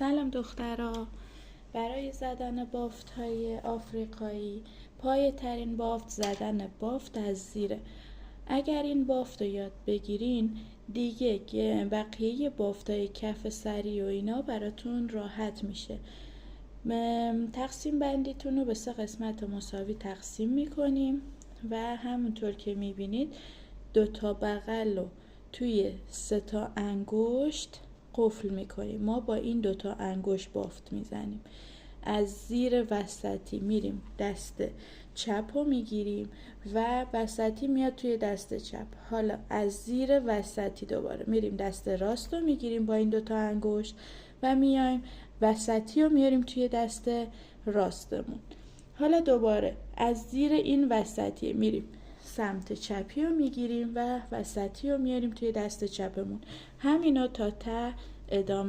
سلام دخترا. برای زدن بافت های آفریقایی پایه ترین بافت زدن بافت از زیره. اگر این بافت رو یاد بگیرین دیگه بقیه بافت های کف سری و اینا براتون راحت میشه. تقسیم بندیتون رو به 3 قسمت مساوی تقسیم میکنیم و همونطور که میبینید 2 تا بغل رو توی 3 تا انگشت قفل میکنیم. ما با این 2 تا انگشت بافت میزنیم. از زیر وسطی میریم دست چپ رو میگیریم و وسطی میاد توی دست چپ. حالا از زیر وسطی دوباره میریم دست راست رو میگیریم با این 2 تا انگشت و میایم وسطی رو میاریم توی دست راستمون. حالا دوباره از زیر این وسطی میریم سمت چپی رو میگیریم و وسطی رو میاریم توی دست چپمون. همینا تا ته ادامه